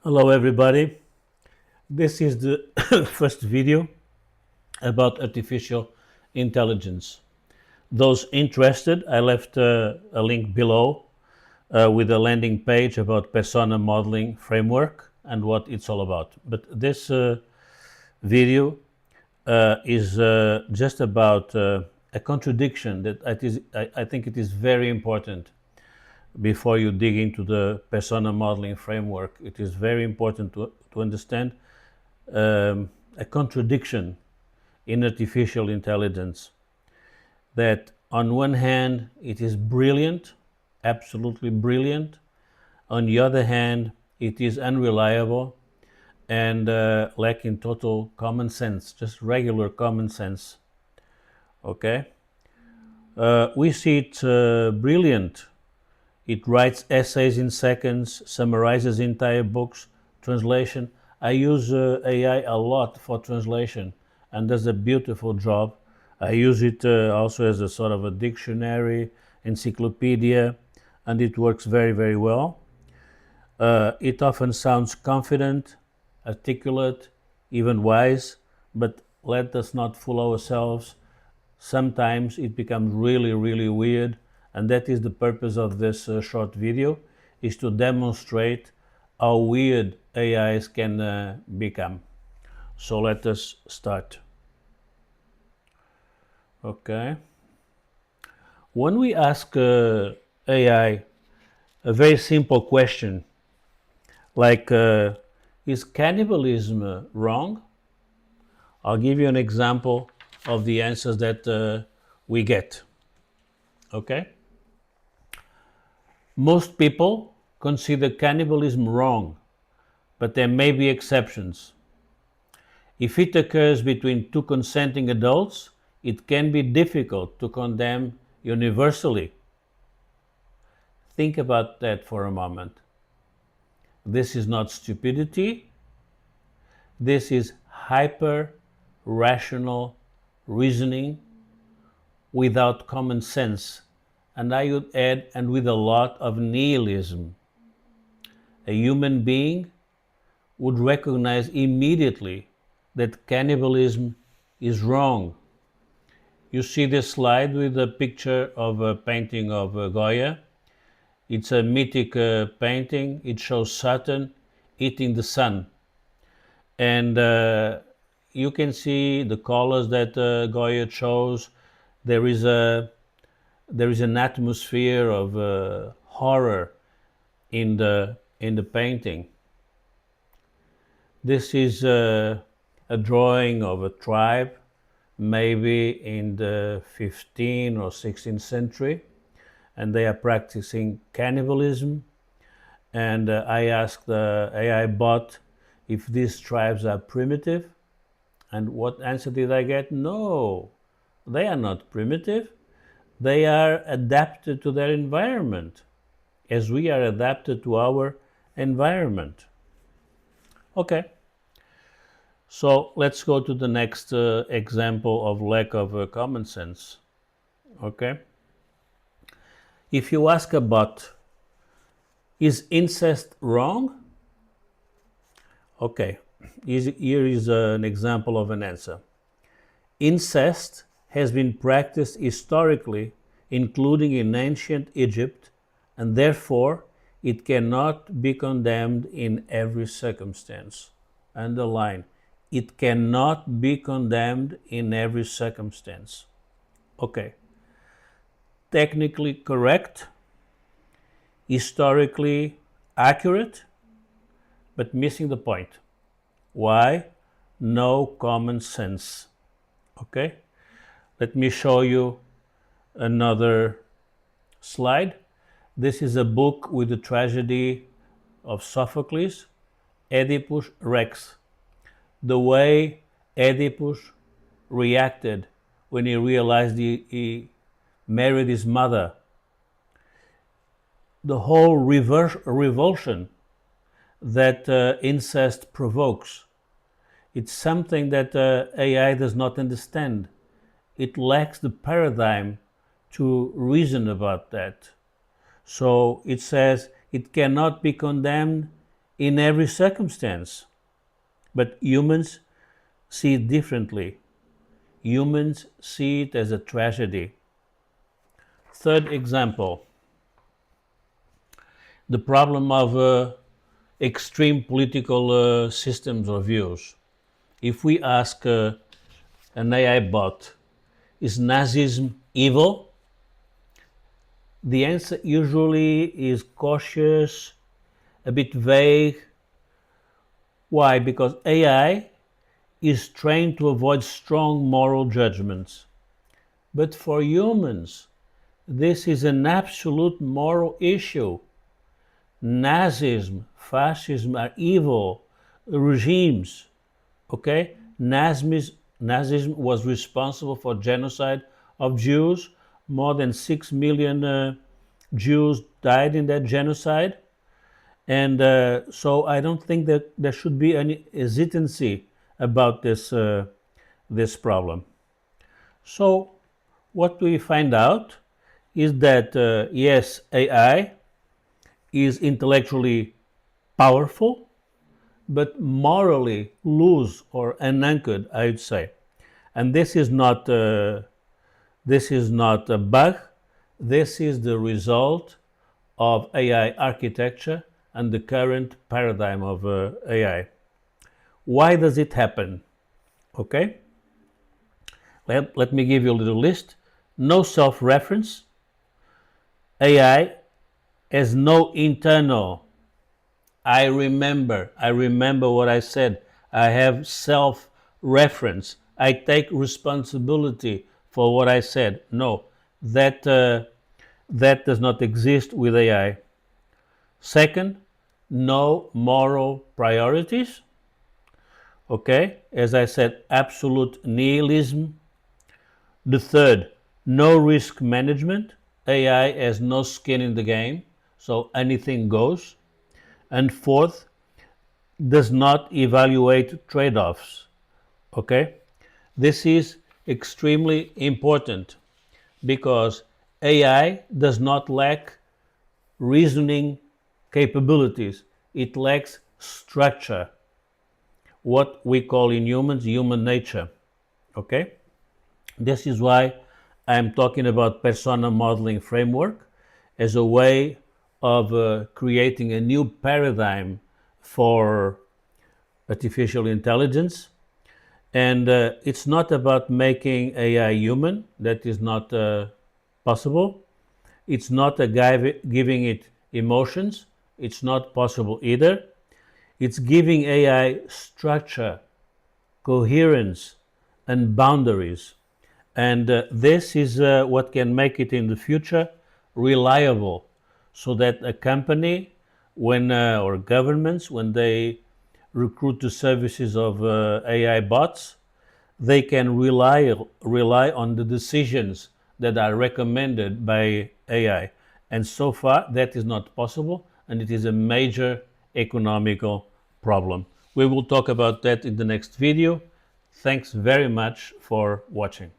Hello everybody. This is the first video about artificial intelligence. Those interested, I left a link below with a landing page about persona modeling framework and what it's all about. But this video is just about a contradiction that I think it is very important before you dig into the persona modeling framework. It is very important to understand a contradiction in artificial intelligence. That on one hand, it is brilliant, absolutely brilliant. On the other hand, it is unreliable and lacking total common sense, just regular common sense. Okay? We see it brilliant. It writes essays in seconds, summarizes entire books, translation. I use AI a lot for translation and does a beautiful job. I use it also as a sort of a dictionary, encyclopedia, and it works very, very well. It often sounds confident, articulate, even wise, but let us not fool ourselves. Sometimes it becomes really, really weird, and that is the purpose of this short video, is to demonstrate how weird AIs can become. So let us start. Okay. When we ask AI a very simple question like, is cannibalism wrong? I'll give you an example of the answers that we get. Okay? Most people consider cannibalism wrong, but there may be exceptions. If it occurs between two consenting adults, it can be difficult to condemn universally. Think about that for a moment. This is not stupidity. This is hyper rational reasoning without common sense, and I would add, and with a lot of nihilism. A human being would recognize immediately that cannibalism is wrong. You see this slide with a picture of a painting of Goya. It's a mythic painting. It shows Saturn eating the sun. And you can see the colors that Goya chose. There is an atmosphere of horror in the painting. This is a drawing of a tribe, maybe in the 15th or 16th century, and they are practicing cannibalism. And I asked the AI bot if these tribes are primitive, and what answer did I get? No, they are not primitive. They are adapted to their environment, as we are adapted to our environment. Okay, so let's go to the next example of lack of common sense. Okay, if you ask a bot, is incest wrong? Okay, here is an example of an answer. Incest has been practiced historically, including in ancient Egypt, and therefore it cannot be condemned in every circumstance. Underline, it cannot be condemned in every circumstance. Okay, technically correct, historically accurate, but missing the point. Why? No common sense. Okay, let me show you another slide. This is a book with the tragedy of Sophocles, Oedipus Rex. The way Oedipus reacted when he realized he married his mother, the whole revulsion that incest provokes. It's something that AI does not understand. It lacks the paradigm to reason about that. So it says it cannot be condemned in every circumstance. But humans see it differently. Humans see it as a tragedy. Third example, the problem of extreme political systems or views. If we ask an AI bot, is Nazism evil? The answer usually is cautious, a bit vague. Why? Because AI is trained to avoid strong moral judgments. But for humans, this is an absolute moral issue. Nazism, fascism are evil regimes. Okay? Nazism was responsible for genocide of Jews. More than 6 million Jews died in that genocide. And so I don't think that there should be any hesitancy about this problem. So what we find out is that yes, AI is intellectually powerful, but morally loose or unanchored, I would say. And this is not a bug. This is the result of AI architecture and the current paradigm of AI. Why does it happen? Okay, let me give you a little list. No self-reference. AI has no internal I remember what I said. I have self-reference. I take responsibility for what I said. No, that that does not exist with AI. Second, no moral priorities. Okay, as I said, absolute nihilism. The third, no risk management. AI has no skin in the game, so anything goes. And fourth, does not evaluate trade-offs. Okay, this is extremely important because AI does not lack reasoning capabilities. It lacks structure, what we call in humans human nature. Okay, this is why I'm talking about persona modeling framework as a way of creating a new paradigm for artificial intelligence. And it's not about making AI human. That is not possible. It's not a guy giving it emotions. It's not possible either. It's giving AI structure, coherence, and boundaries. And this is what can make it in the future reliable, so that a company, when or governments, when they recruit the services of AI bots, they can rely on the decisions that are recommended by AI. And so far, that is not possible, and it is a major economical problem. We will talk about that in the next video. Thanks very much for watching.